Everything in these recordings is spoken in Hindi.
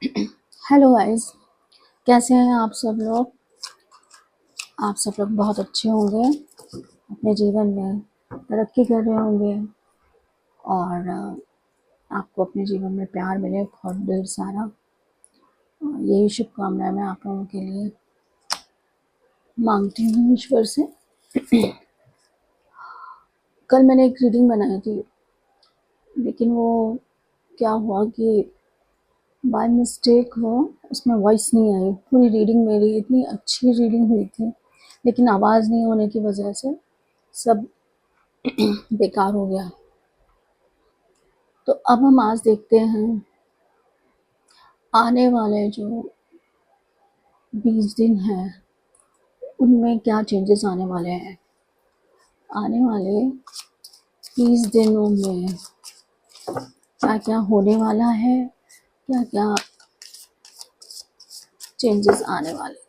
हेलो गाइस, कैसे हैं आप सब लोग। आप सब लोग बहुत अच्छे होंगे, अपने जीवन में तरक्की कर रहे होंगे और आपको अपने जीवन में प्यार मिले बहुत ढेर सारा। यही शुभकामनाएं मैं आप लोगों के लिए मांगती हूँ ईश्वर से। कल मैंने एक रीडिंग बनाई थी, लेकिन वो क्या हुआ कि बाय मिस्टेक हो उसमें वॉइस नहीं आई। पूरी रीडिंग मेरी इतनी अच्छी रीडिंग हुई थी, लेकिन आवाज़ नहीं होने की वजह से सब बेकार हो गया। तो अब हम आज देखते हैं आने वाले जो 20 दिन हैं उनमें क्या चेंजेस आने वाले हैं। आने वाले 20 दिनों में क्या क्या होने वाला है, क्या क्या चेंजेस आने वाले।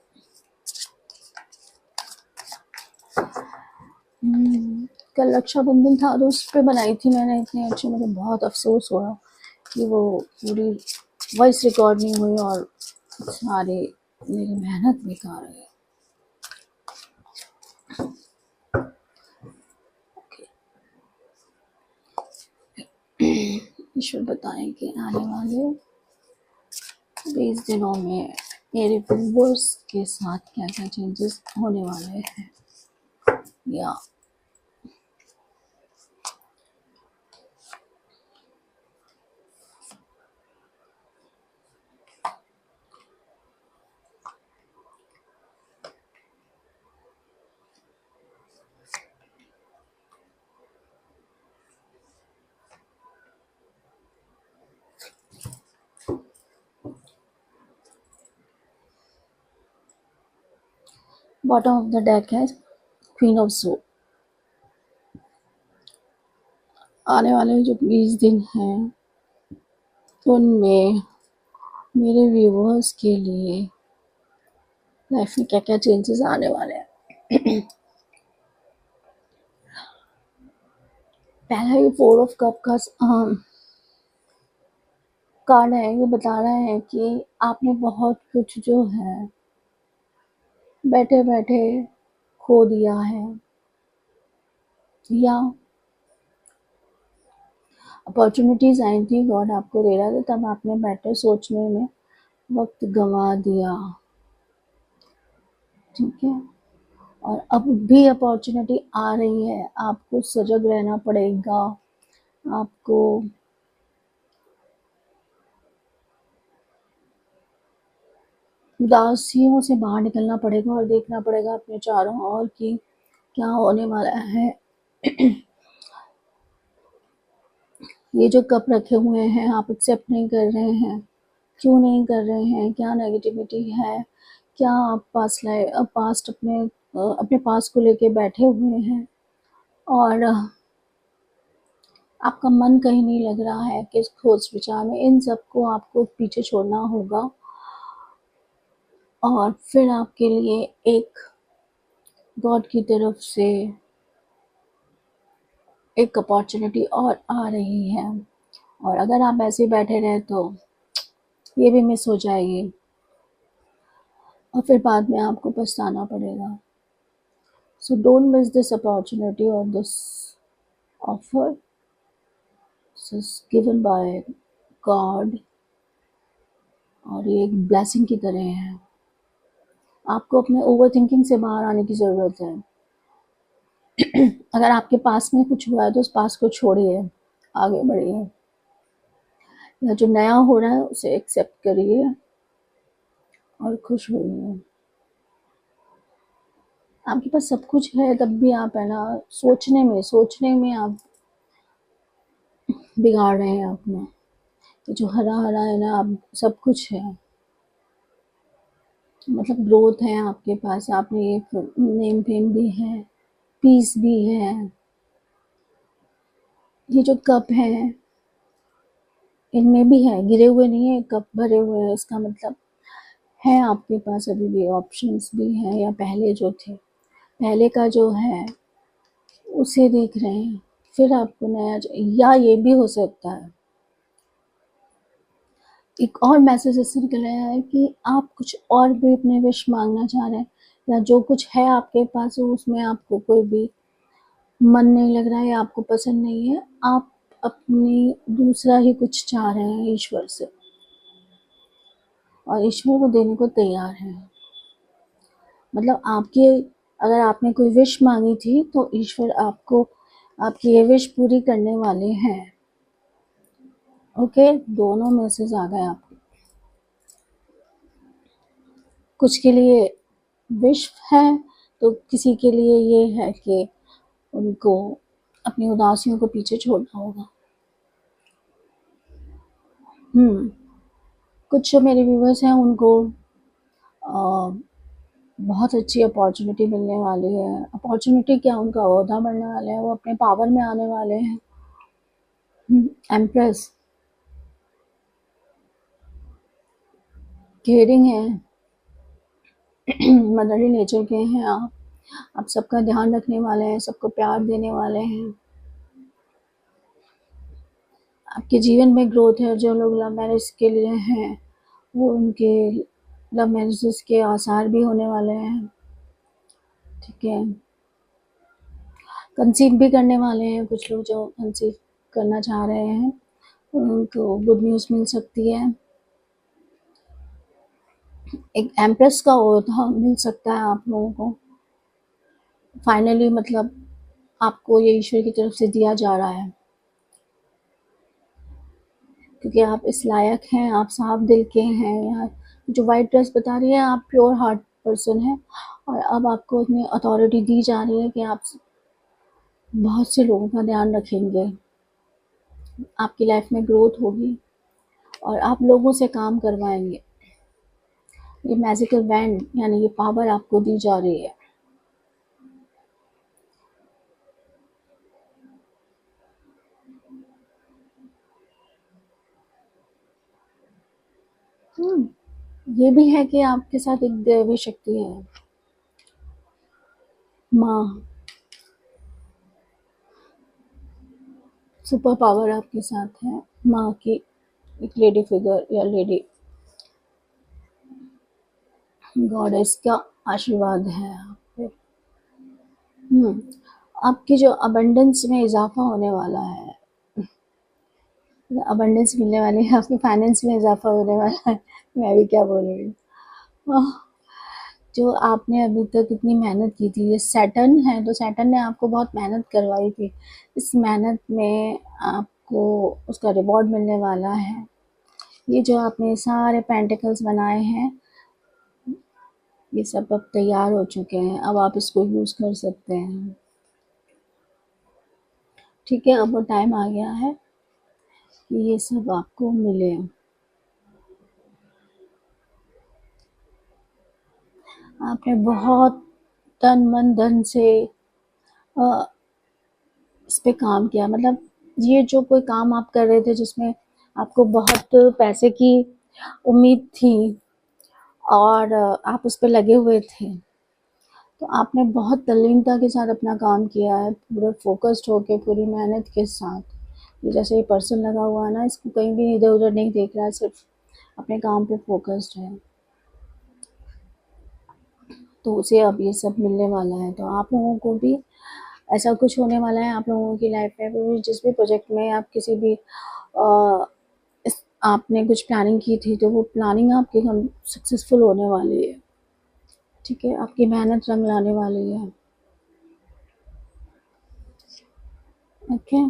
कल रक्षाबंधन था तो उस पर बनाई थी मैंने इतनी अच्छी। मुझे बहुत अफसोस हुआ कि वो पूरी वॉइस रिकॉर्ड नहीं हुई और सारी मेरी मेहनत बेकार गई। ईश्वर बताएं कि आने वाले 20 दिनों में मेरे व्यूअर्स के साथ क्या क्या चेंजेस होने वाले हैं। या बॉटम ऑफ द डेक है क्वीन ऑफ सो। आने वाले जो 20 दिन हैं उनमें मेरे व्यूअर्स के लिए लाइफ में क्या क्या चेंजेस आने वाले हैं। पहला ये 4 ऑफ कप का कार्ड है। ये बता रहा है कि आपने बहुत कुछ जो है बैठे बैठे खो दिया है, या अपॉर्चुनिटीज आई थी, गॉड आपको दे रहा था, तब आपने बैठे सोचने में वक्त गंवा दिया। ठीक है, और अब भी अपॉर्चुनिटी आ रही है, आपको सजग रहना पड़ेगा। आपको उदासियों से बाहर निकलना पड़ेगा और देखना पड़ेगा अपने चारों ओर कि क्या होने वाला है। ये जो कप रखे हुए हैं आप एक्सेप्ट नहीं कर रहे हैं। क्यों नहीं कर रहे हैं? क्या नेगेटिविटी है? क्या आप पास्ट अपने पास्ट को लेके बैठे हुए हैं और आपका मन कहीं नहीं लग रहा है कि सोच विचार में। इन सबको आपको पीछे छोड़ना होगा और फिर आपके लिए एक गॉड की तरफ से एक अपॉर्चुनिटी और आ रही है। और अगर आप ऐसे बैठे रहे तो ये भी मिस हो जाएगी और फिर बाद में आपको पछताना पड़ेगा। So don't miss this opportunity और this offer. This is given by God और ये एक ब्लेसिंग की तरह है। आपको अपने ओवर थिंकिंग से बाहर आने की ज़रूरत है। अगर आपके पास में कुछ हुआ है तो उस पास को छोड़िए, आगे बढ़िए। या जो नया हो रहा है उसे एक्सेप्ट करिए और खुश होइए। आपके पास सब कुछ है तब भी आप है ना सोचने में आप बिगाड़ रहे हैं अपना। ये जो हरा हरा है ना, आप सब कुछ है, मतलब ग्रोथ है आपके पास। आपने ये नेम फेम भी है, पीस भी है। ये जो कप है इनमें भी है, गिरे हुए नहीं है, कप भरे हुए हैं। इसका मतलब है आपके पास अभी भी ऑप्शंस भी हैं, या पहले जो थे, पहले का जो है उसे देख रहे हैं। फिर आपको नया या ये भी हो सकता है एक और मैसेज इससे निकल आया है कि आप कुछ और भी अपने विश मांगना चाह रहे हैं, या जो कुछ है आपके पास उसमें आपको कोई भी मन नहीं लग रहा है या आपको पसंद नहीं है, आप अपनी दूसरा ही कुछ चाह रहे हैं ईश्वर से, और ईश्वर को देने को तैयार है। मतलब आपकी, अगर आपने कोई विश मांगी थी तो ईश्वर आपको आपकी ये विश पूरी करने वाले हैं। ओके, दोनों मैसेज आ गए आपके। कुछ के लिए विश है तो किसी के लिए ये है कि उनको अपनी उदासियों को पीछे छोड़ना होगा। कुछ जो मेरे व्यूवर्स हैं उनको बहुत अच्छी अपॉर्चुनिटी मिलने वाली है। अपॉर्चुनिटी क्या, उनका ओहदा बढ़ने वाला है, वो अपने पावर में आने वाले हैं। एम्प्रेस, केयरिंग है, मदरली नेचर के हैं आप सबका ध्यान रखने वाले हैं, सबको प्यार देने वाले हैं। आपके जीवन में ग्रोथ है। जो लोग लव मैरिज के लिए हैं वो उनके लव मैरिजेस के आसार भी होने वाले हैं। ठीक है, कंसीव भी करने वाले हैं। कुछ लोग जो कंसीव करना चाह रहे हैं उनको गुड न्यूज़ मिल सकती है। एक एम्प्रेस का ओहदा मिल सकता है आप लोगों को फाइनली, मतलब आपको ये ईश्वर की तरफ से दिया जा रहा है, क्योंकि आप इस लायक हैं, आप साफ दिल के हैं। यार जो वाइट ड्रेस बता रही है आप प्योर हार्ट पर्सन है, और अब आपको इतनी अथॉरिटी दी जा रही है कि आप बहुत से लोगों का ध्यान रखेंगे, आपकी लाइफ में ग्रोथ होगी और आप लोगों से काम करवाएंगे। ये मैजिकल बैंड यानी ये पावर आपको दी जा रही है। ये भी है कि आपके साथ एक दैवी शक्ति है, माँ, सुपर पावर आपके साथ है। माँ की एक लेडी फिगर या लेडी गॉडेस का आशीर्वाद है आप पे। आपकी जो अबंडेंस में इजाफा होने वाला है, अबंडेंस मिलने वाली है, आपके फाइनेंस में इजाफा होने वाला है। मैं भी क्या बोल रही हूँ। जो आपने अभी तक इतनी मेहनत की थी, ये सैटर्न है तो सैटर्न ने आपको बहुत मेहनत करवाई थी, इस मेहनत में आपको उसका रिवॉर्ड मिलने वाला है। ये जो आपने सारे पेंटिकल्स बनाए हैं ये सब अब तैयार हो चुके हैं, अब आप इसको यूज़ कर सकते हैं। ठीक है, अब वो टाइम आ गया है कि ये सब आपको मिले। आपने बहुत तन मन धन से इस पे काम किया। मतलब ये जो कोई काम आप कर रहे थे जिसमें आपको बहुत पैसे की उम्मीद थी और आप उस पे लगे हुए थे, तो आपने बहुत तल्लीनता के साथ अपना काम किया है, पूरा फोकस्ड होके, पूरी मेहनत के साथ। ये जैसे ये पर्सन लगा हुआ है ना, इसको कहीं भी इधर उधर नहीं देख रहा है, सिर्फ अपने काम पे फोकस्ड है, तो उसे अब ये सब मिलने वाला है। तो आप लोगों को भी ऐसा कुछ होने वाला है आप लोगों की लाइफ में भी, जिस भी प्रोजेक्ट में आप किसी भी आपने कुछ प्लानिंग की थी तो वो प्लानिंग आपकी सक्सेसफुल होने वाली है। ठीक है, आपकी मेहनत रंग लाने वाली है। ओके,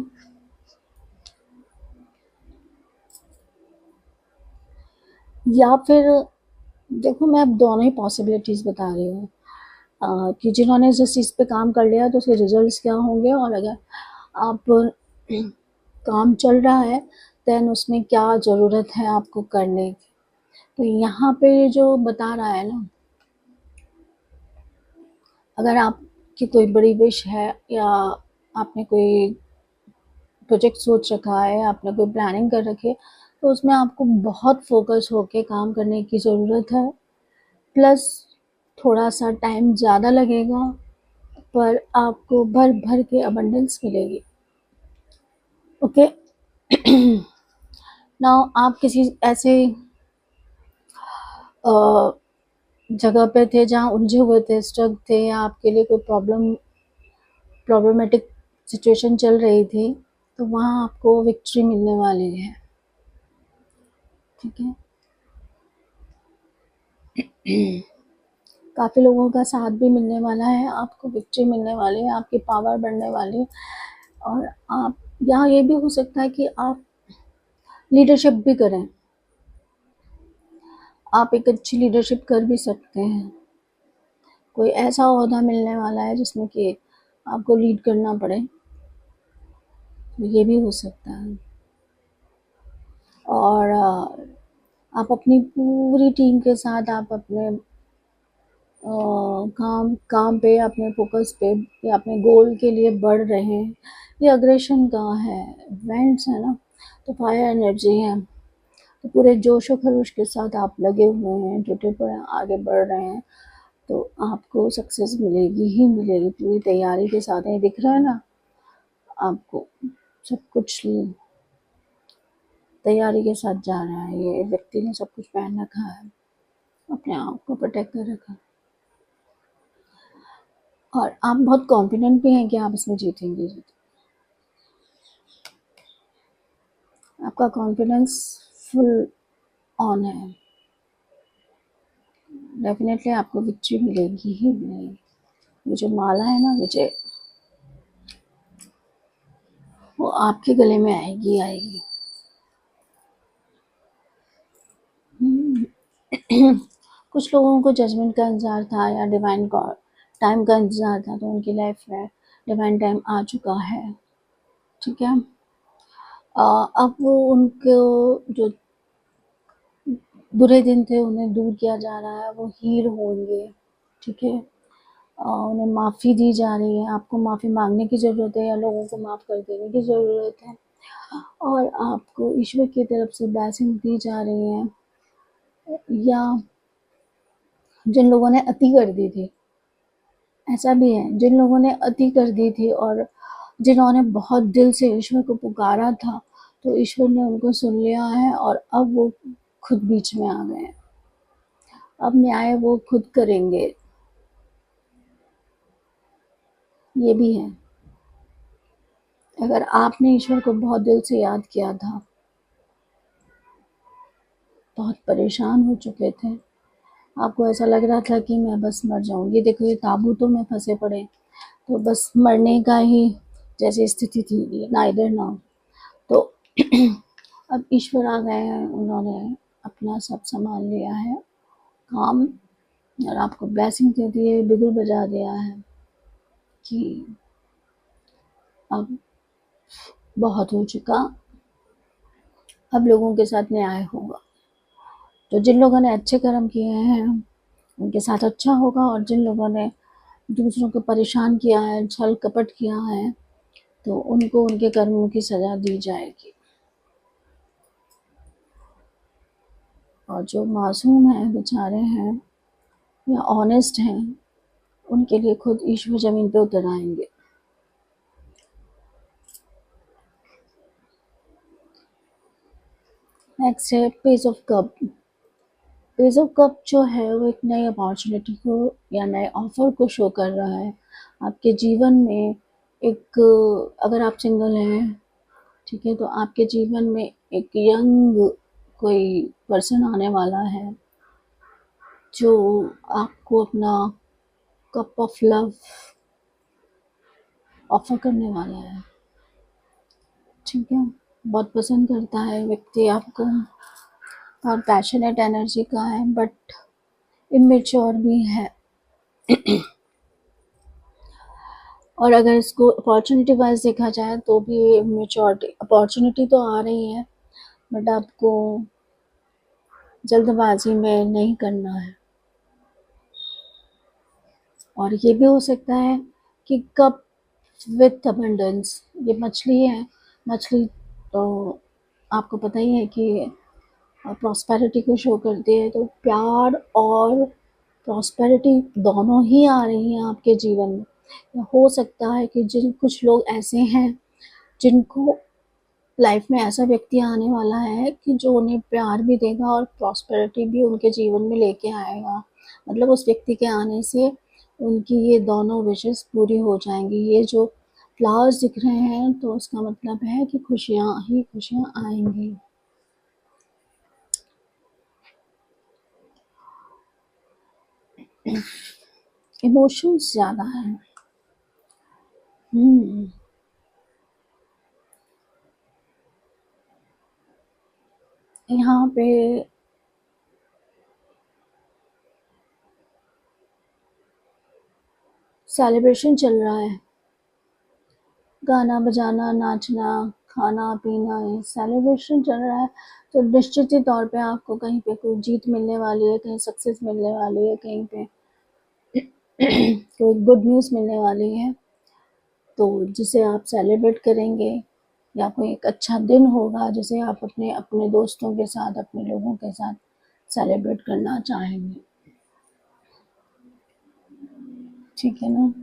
या फिर देखो मैं अब दोनों ही पॉसिबिलिटीज़ बता रही हूँ कि जिन्होंने जिस चीज़ पे काम कर लिया तो उसके रिजल्ट्स क्या होंगे, और अगर आप काम चल रहा है देन उसमें क्या ज़रूरत है आपको करने की। तो यहाँ पे जो बता रहा है ना, अगर आपकी कोई बड़ी विश है या आपने कोई प्रोजेक्ट सोच रखा है, आपने कोई प्लानिंग कर रखी है, तो उसमें आपको बहुत फोकस होके काम करने की ज़रूरत है। प्लस थोड़ा सा टाइम ज़्यादा लगेगा पर आपको भर भर के अबंडेंस मिलेगी। ओके, ना आप किसी ऐसे जगह पे थे जहाँ उलझे हुए थे, स्ट्रक थे, या आपके लिए कोई प्रॉब्लमेटिक सिचुएशन चल रही थी, तो वहाँ आपको विक्ट्री मिलने वाली है। ठीक है। काफ़ी लोगों का साथ भी मिलने वाला है, आपको विक्ट्री मिलने वाली है, आपकी पावर बढ़ने वाली है। और आप यहाँ ये भी हो सकता है कि आप लीडरशिप भी करें, आप एक अच्छी लीडरशिप कर भी सकते हैं। कोई ऐसा ओहदा मिलने वाला है जिसमें कि आपको लीड करना पड़े, ये भी हो सकता है। और आप अपनी पूरी टीम के साथ आप अपने काम पे, अपने फोकस पे या अपने गोल के लिए बढ़ रहे हैं। ये अग्रेशन का है, इवेंट्स है ना, तो फायर एनर्जी है, तो पूरे जोश और खरोश के साथ आप लगे हुए हैं, जुटे पड़े आगे बढ़ रहे हैं, तो आपको सक्सेस मिलेगी ही मिलेगी। पूरी तैयारी के साथ है, दिख रहा है ना आपको, सब कुछ तैयारी के साथ जा रहा है। ये व्यक्ति ने सब कुछ पहन रखा है, अपने आप को प्रोटेक्ट कर रखा है, और आप बहुत कॉन्फिडेंट भी हैं कि आप इसमें जीतेंगे। आपका कॉन्फिडेंस फुल ऑन है, डेफिनेटली आपको विक्ट्री मिलेगी ही मिलेगी। ये जो माला है ना विजय, वो आपके गले में आएगी आएगी। कुछ लोगों को जजमेंट का इंतज़ार था या डिवाइन टाइम का इंतज़ार था, तो उनकी लाइफ में डिवाइन टाइम आ चुका है। ठीक है। अब वो उनको जो बुरे दिन थे उन्हें दूर किया जा रहा है, वो हील होंगे। ठीक है। उन्हें माफ़ी दी जा रही है, आपको माफ़ी मांगने की ज़रूरत है या लोगों को माफ़ कर देने की ज़रूरत है, और आपको ईश्वर की तरफ से ब्लेसिंग दी जा रही है। या जिन लोगों ने अति कर दी थी, ऐसा भी है, जिन लोगों ने अति कर दी थी और जिन्होंने बहुत दिल से ईश्वर को पुकारा था, तो ईश्वर ने उनको सुन लिया है और अब वो खुद बीच में आ गए हैं। अब न्याय वो खुद करेंगे, ये भी है। अगर आपने ईश्वर को बहुत दिल से याद किया था, बहुत परेशान हो चुके थे, आपको ऐसा लग रहा था कि मैं बस मर जाऊँ, ये देखो ये ताबूतों में फंसे पड़े, तो बस मरने का ही जैसी स्थिति थी, ना इधर ना। तो अब ईश्वर आ गए हैं, उन्होंने अपना सब संभाल लिया है काम, और आपको ब्लेसिंग दे दी है, बिगुल बजा दिया है कि अब बहुत हो चुका, अब लोगों के साथ न्याय होगा। तो जिन लोगों ने अच्छे कर्म किए हैं उनके साथ अच्छा होगा, और जिन लोगों ने दूसरों को परेशान किया है, छल कपट किया है, तो उनको उनके कर्मों की सज़ा दी जाएगी। और जो मासूम हैं, बेचारे हैं या ऑनेस्ट हैं, उनके लिए खुद ईश्वर ज़मीन पे उतर आएंगे। नेक्स्ट है page of cup. Page of cup जो है वो एक नई अपॉर्चुनिटी को या नए ऑफर को शो कर रहा है आपके जीवन में। एक, अगर आप सिंगल हैं, ठीक है, तो आपके जीवन में एक यंग कोई पर्सन आने वाला है जो आपको अपना कप ऑफ लव ऑफर करने वाला है। ठीक है। बहुत पसंद करता है व्यक्ति आपको, और पैशनेट एनर्जी का है, बट इमेच्योर भी है। और अगर इसको अपॉर्चुनिटी वाइज देखा जाए तो भी मेच्योरिटी, अपॉर्चुनिटी तो आ रही है, बट आपको जल्दबाजी में नहीं करना है। और ये भी हो सकता है कि कप विथ अबंडेंस, ये मछली है, मछली तो आपको पता ही है कि प्रॉस्पेरिटी को शो करती है, तो प्यार और प्रॉस्पेरिटी दोनों ही आ रही हैं आपके जीवन में। हो सकता है कि जिन कुछ लोग ऐसे हैं जिनको लाइफ में ऐसा व्यक्ति आने वाला है कि जो उन्हें प्यार भी देगा और प्रॉस्पेरिटी भी उनके जीवन में लेके आएगा। मतलब उस व्यक्ति के आने से उनकी ये दोनों विशेस पूरी हो जाएंगी। ये जो फ्लावर्स दिख रहे हैं तो उसका मतलब है कि खुशियाँ ही खुशियाँ आएंगी। इमोशंस ज़्यादा है। हम्म। यहाँ पे सेलिब्रेशन चल रहा है, गाना बजाना, नाचना, खाना पीना, ये सेलिब्रेशन चल रहा है। तो निश्चित ही तौर पे आपको कहीं पे कोई जीत मिलने वाली है, कहीं सक्सेस मिलने वाली है, कहीं पे कोई गुड न्यूज़ मिलने वाली है, तो जिसे आप सेलिब्रेट करेंगे। या कोई एक अच्छा दिन होगा जिसे आप अपने अपने दोस्तों के साथ, अपने लोगों के साथ सेलिब्रेट करना चाहेंगे। ठीक है ना?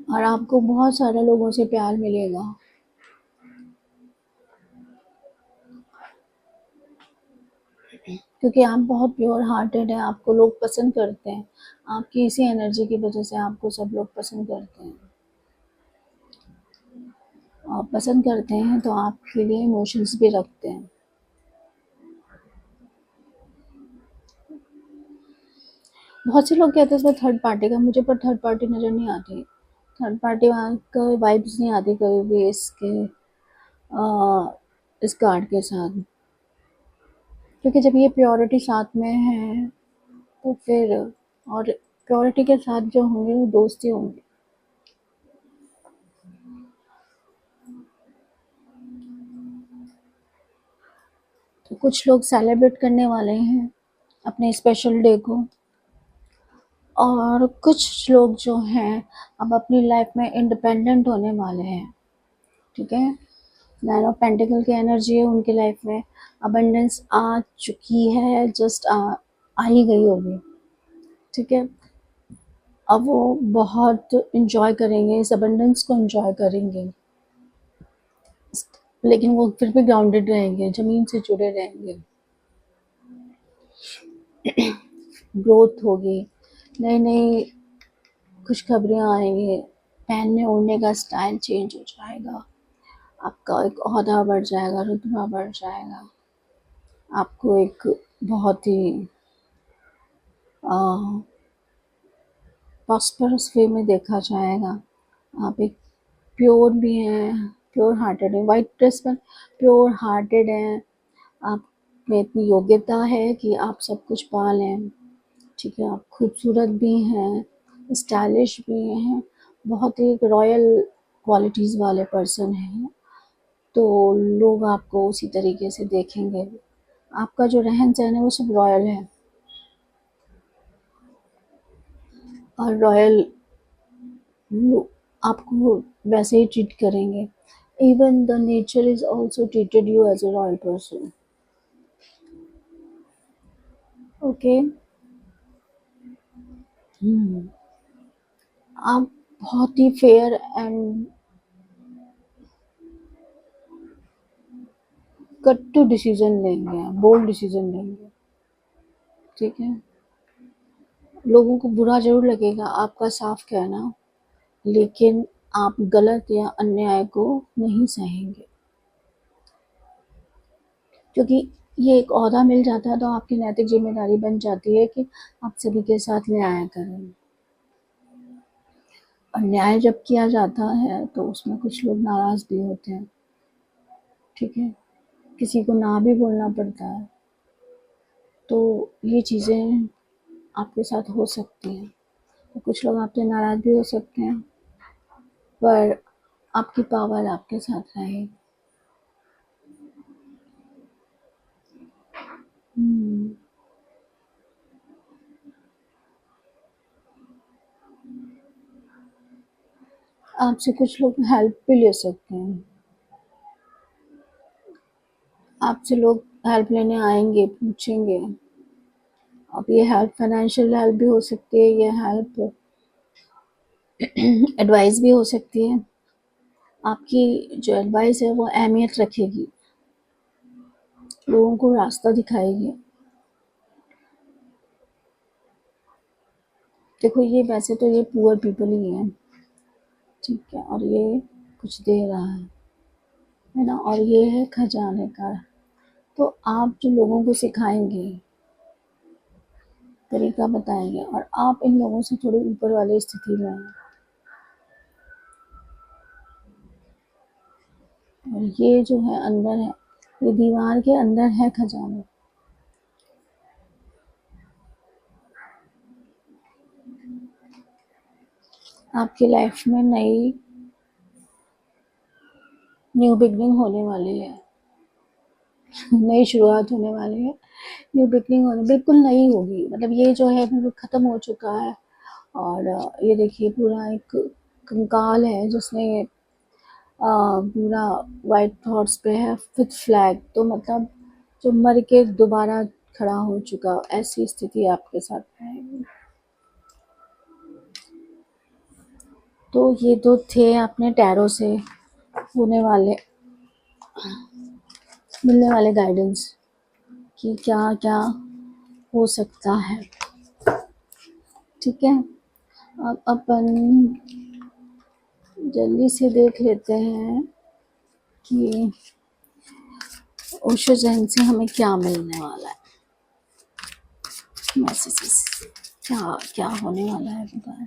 और आपको बहुत सारे लोगों से प्यार मिलेगा। क्योंकि आप बहुत प्योर हार्टेड हैं, आपको लोग पसंद करते हैं। आपकी इसी एनर्जी की वजह से आपको सब लोग पसंद करते हैं। आप पसंद करते हैं तो आपके लिए इमोशंस भी रखते हैं। बहुत से लोग कहते हैं इसमें थर्ड पार्टी का, मुझे पर थर्ड पार्टी नज़र नहीं आती। थर्ड पार्टी वहाँ का वाइब्स नहीं आती कभी भी इस कार्ड के साथ। क्योंकि जब ये प्योरिटी साथ में है तो फिर, और प्योरिटी के साथ जो होंगे वो दोस्ती होंगे। तो कुछ लोग सेलिब्रेट करने वाले हैं अपने स्पेशल डे को, और कुछ लोग जो हैं अब अपनी लाइफ में इंडिपेंडेंट होने वाले हैं। ठीक है? नाइन ऑफ पेंटिकल की एनर्जी है उनकी लाइफ में। अबंडेंस आ चुकी है, जस्ट आ ही गई होगी। ठीक है? अब वो बहुत इंजॉय करेंगे, इस अबंडेंस को इंजॉय करेंगे, लेकिन वो फिर भी ग्राउंडेड रहेंगे, ज़मीन से जुड़े रहेंगे। ग्रोथ होगी, नई नई खुशखबरियाँ आएंगी, पहनने ओढ़ने का स्टाइल चेंज हो जाएगा, आपका एक ओहदा बढ़ जाएगा, रुतबा बढ़ जाएगा, आपको एक बहुत ही प्रॉस्परस वे में देखा जाएगा। आप एक प्योर भी हैं, प्योर हार्टेड हैं, वाइट ड्रेस में प्योर हार्टेड हैं। आप में इतनी योग्यता है कि आप सब कुछ पा लें। ठीक है? आप खूबसूरत भी हैं, स्टाइलिश भी हैं, बहुत ही एक रॉयल क्वालिटीज़ वाले पर्सन हैं। तो लोग आपको उसी तरीके से देखेंगे। आपका जो रहन-सहन है वो सब रॉयल है, और रॉयल लोग आपको वैसे ही ट्रीट करेंगे। Even the nature is also treated you as a royal person. Okay? आप बहुत ही fair and cut to decision लेंगे, बोल्ड डिसीजन लेंगे। ठीक है? लोगों को बुरा ज़रूर लगेगा आपका साफ कहना, लेकिन आप गलत या अन्याय को नहीं सहेंगे। क्योंकि ये एक ओहदा मिल जाता है तो आपकी नैतिक ज़िम्मेदारी बन जाती है कि आप सभी के साथ न्याय करें। और न्याय जब किया जाता है तो उसमें कुछ लोग नाराज़ भी होते हैं। ठीक है? किसी को ना भी बोलना पड़ता है। तो ये चीज़ें आपके साथ हो सकती हैं। तो कुछ लोग आपसे नाराज़ भी हो सकते हैं, पर आपकी पावर आपके साथ रहेगी। आपसे कुछ लोग हेल्प भी ले सकते हैं। आपसे लोग हेल्प लेने आएँगे, पूछेंगे। अब ये हेल्प फाइनेंशियल हेल्प भी हो सकती है, ये हेल्प एडवाइस भी हो सकती है, आपकी जो एडवाइस है वो अहमियत रखेगी, लोगों को रास्ता दिखाएगी। देखो ये वैसे तो ये पुअर पीपल ही है, ठीक है, और ये कुछ दे रहा है ना, और ये है खजाने का। तो आप जो लोगों को सिखाएंगे, तरीका बताएंगे, और आप इन लोगों से थोड़ी ऊपर वाली स्थिति में हैं, और ये जो है अंदर है, ये दीवार के अंदर है खजाना। आपकी लाइफ में न्यू बिगनिंग होने वाली है, नई शुरुआत होने वाली है, न्यू बिगनिंग होने बिल्कुल नई होगी, मतलब ये जो है बिल्कुल ख़त्म हो चुका है। और ये देखिए पूरा एक कंकाल है जिसने पूरा वाइट हॉर्स पे है विथ फ्लैग, तो मतलब जो मर के दोबारा खड़ा हो चुका, ऐसी स्थिति आपके साथ है। तो ये तो थे अपने टैरो से होने वाले मिलने वाले गाइडेंस कि क्या क्या हो सकता है, ठीक है। अब अपन जल्दी से देख लेते हैं कि ओशो जैन से हमें क्या मिलने वाला है, मैसेजेस क्या क्या होने वाला है बताएं।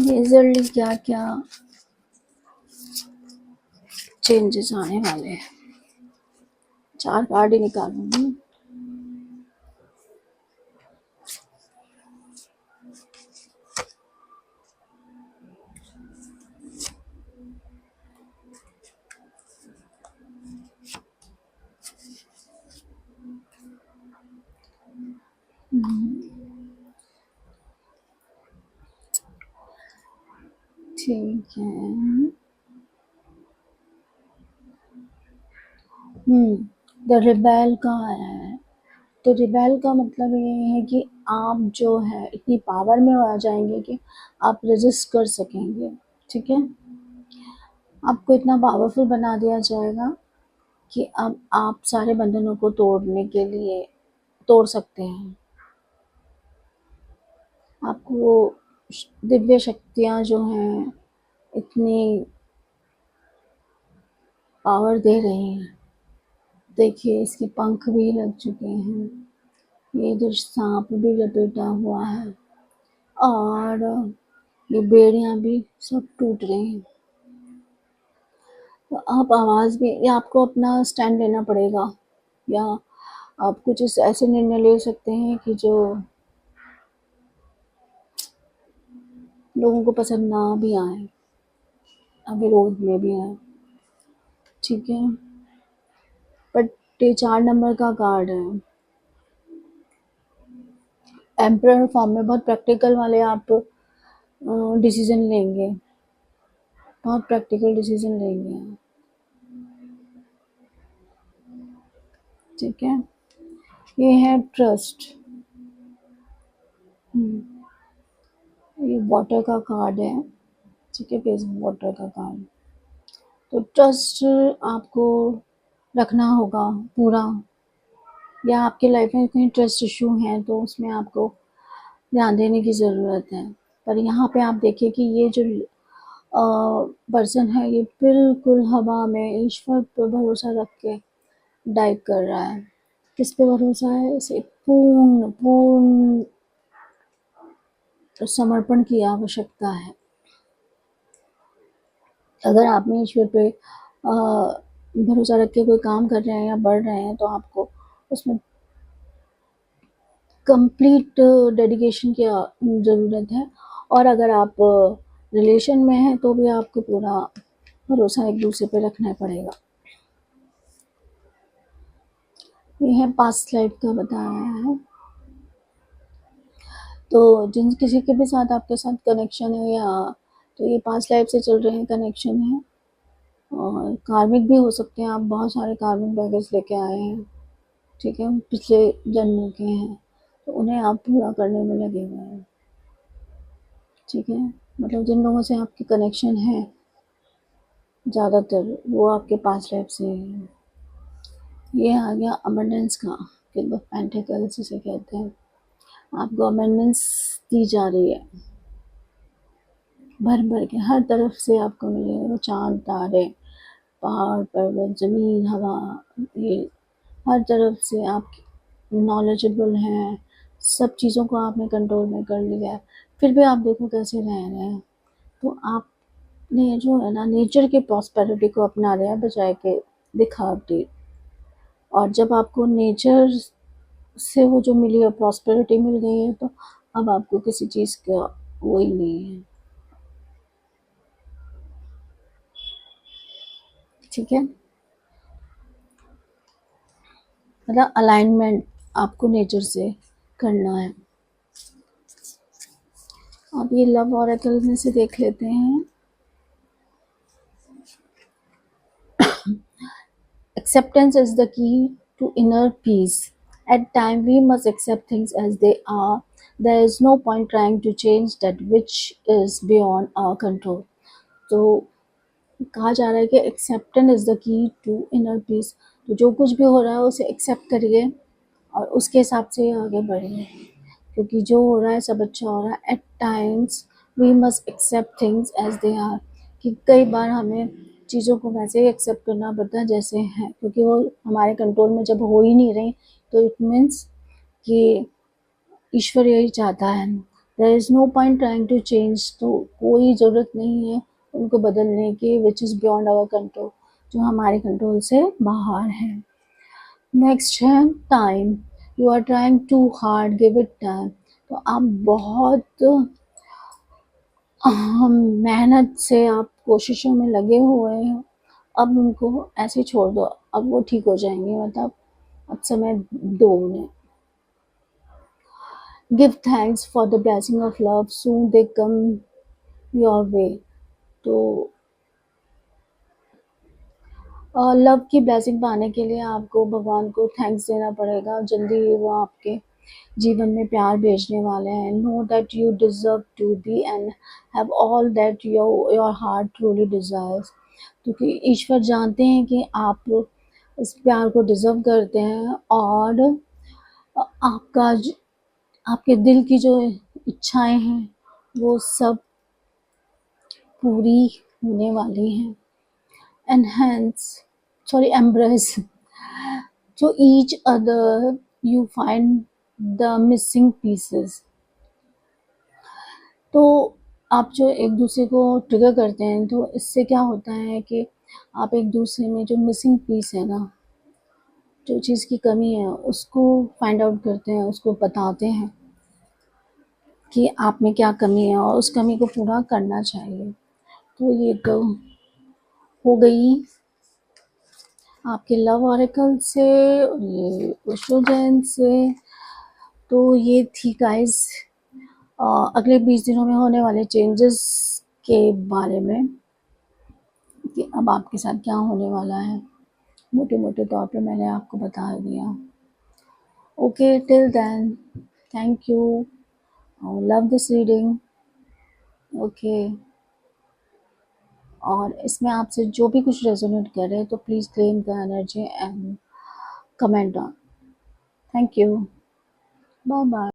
मेजरली क्या क्या चेंजेस आने वाले हैं, 4 कार्ड ही निकालूंगी। ठीक है। द रिबेल का आया है, तो रिबेल का मतलब ये है कि आप जो है इतनी पावर में आ जाएंगे कि आप रेजिस्ट कर सकेंगे, ठीक है। आपको इतना पावरफुल बना दिया जाएगा कि अब आप सारे बंधनों को तोड़ने के लिए तोड़ सकते हैं। आपको दिव्य शक्तियाँ जो हैं इतनी पावर दे रही हैं। देखिए इसके पंख भी लग चुके हैं, ये जो सांप भी लपेटा हुआ है, और ये बेड़ियाँ भी सब टूट रही हैं। तो आप आवाज़ भी, या आपको अपना स्टैंड लेना पड़ेगा, या आप कुछ इस ऐसे निर्णय ले सकते हैं कि जो लोगों को पसंद ना भी आए, विरोध में भी आए, ठीक है। बट ये 4 नंबर का कार्ड है, एम्परर फॉर्म में, बहुत प्रैक्टिकल वाले आप डिसीजन लेंगे, बहुत प्रैक्टिकल डिसीजन लेंगे, ठीक है। ये है ट्रस्ट, ये वाटर का कार्ड है, ठीक है, पेज वाटर का कार्ड। तो ट्रस्ट आपको रखना होगा पूरा, या आपके लाइफ में कहीं ट्रस्ट इशू है तो उसमें आपको ध्यान देने की ज़रूरत है। पर यहाँ पे आप देखिए कि ये जो पर्सन है ये बिल्कुल हवा में ईश्वर पर भरोसा रख के डाइव कर रहा है। किस पे भरोसा है? इसे पूर्ण पूर्ण समर्पण की आवश्यकता है। अगर आपने ईश्वर पे भरोसा रख के कोई काम कर रहे हैं या बढ़ रहे हैं तो आपको उसमें कंप्लीट डेडिकेशन की ज़रूरत है। और अगर आप रिलेशन में हैं तो भी आपको पूरा भरोसा एक दूसरे पे रखना पड़ेगा। ये है पास्ट लाइफ का बताया है। तो जिन किसी के भी साथ आपके साथ कनेक्शन है, या तो ये पास्ट लाइफ से चल रहे हैं कनेक्शन है, और कार्मिक भी हो सकते हैं, आप बहुत सारे कार्मिक बैगेज लेके आए हैं, ठीक है, पिछले जन्मों के हैं, तो उन्हें आप पूरा करने में लगे हुए हैं। ठीक है, मतलब जिन लोगों से आपकी कनेक्शन है ज़्यादातर, वो आपके पास लाइफ से हैं। ये आ गया अबंडेंस का, किंग ऑफ पेंटिकल्स जिसे कहते हैं। आपको अबंडेंस दी जा रही है, भर भर के हर तरफ से आपको मिलेगा। चाँद, तारे, पहाड़, पर्वत, ज़मीन, हवा, ये हर तरफ से आप नॉलेजेबल हैं। सब चीज़ों को आपने कंट्रोल में कर लिया है, फिर भी आप देखो कैसे रह रहे हैं। तो आपने जो है ना, नेचर के प्रॉस्पेरिटी को अपना रहे हैं बजाय के दिखावटी। और जब आपको नेचर से वो जो मिली है, प्रॉस्पेरिटी मिल गई है, तो अब आपको किसी चीज़ का वो ही नहीं है। ठीक है, मतलब अलाइनमेंट आपको नेचर से करना है। अब ये लव ऑरेकल में से देख लेते हैं। Acceptance is the key to inner peace. At times, we must accept things as they are. There is no point trying to change that which is beyond our control. तो कहा जा रहा है कि acceptance is the key to inner peace. तो जो कुछ भी हो रहा है उसे एक्सेप्ट करिए और उसके हिसाब से आगे बढ़िए, क्योंकि जो हो रहा है सब अच्छा हो रहा है। At times we must accept things as they are, कि कई बार हमें चीज़ों को वैसे ही एक्सेप्ट करना पड़ता है जैसे हैं, क्योंकि वो हमारे कंट्रोल में जब हो ही नहीं रही, तो इट मीन्स कि ईश्वर यही चाहता है। There is no point trying to change, तो कोई ज़रूरत नहीं है उनको बदलने की, which is beyond our control, जो हमारे कंट्रोल से बाहर है। नेक्स्ट है time, you are trying too hard, give it time. तो आप बहुत मेहनत से आप कोशिशों में लगे हुए हैं, अब उनको ऐसे छोड़ दो, अब वो ठीक हो जाएंगे, मतलब अब समय दो उन्हें। Give thanks for the blessing of love, soon they come your way. तो लव की ब्लेसिंग पाने के लिए आपको भगवान को थैंक्स देना पड़ेगा, जल्दी ही वो आपके जीवन में प्यार भेजने वाले हैं। Know that you deserve to be and have all that your heart truly desires. क्योंकि ईश्वर जानते हैं कि आप इस प्यार को डिजर्व करते हैं, और आपका आपके दिल की जो इच्छाएं हैं वो सब पूरी होने वाली हैं। Enhance, sorry, embrace to each other, you find the missing pieces। तो आप जो एक दूसरे को ट्रिगर करते हैं, तो इससे क्या होता है कि आप एक दूसरे में जो मिसिंग पीस है ना, जो चीज़ की कमी है, उसको फाइंड आउट करते हैं, उसको बताते हैं कि आप में क्या कमी है और उस कमी को पूरा करना चाहिए। तो ये तो हो गई आपके लव ऑरेकल से, ये ओशो जैन से। तो ये थी गाइस अगले 20 दिनों में होने वाले चेंजेस के बारे में, कि अब आपके साथ क्या होने वाला है। मोटे मोटे तौर पे मैंने आपको बता दिया। Okay, till then, thank you, love this reading. Okay, और इसमें आपसे जो भी कुछ रेजोनेट करे तो please claim the energy and comment on. Thank you, bye bye.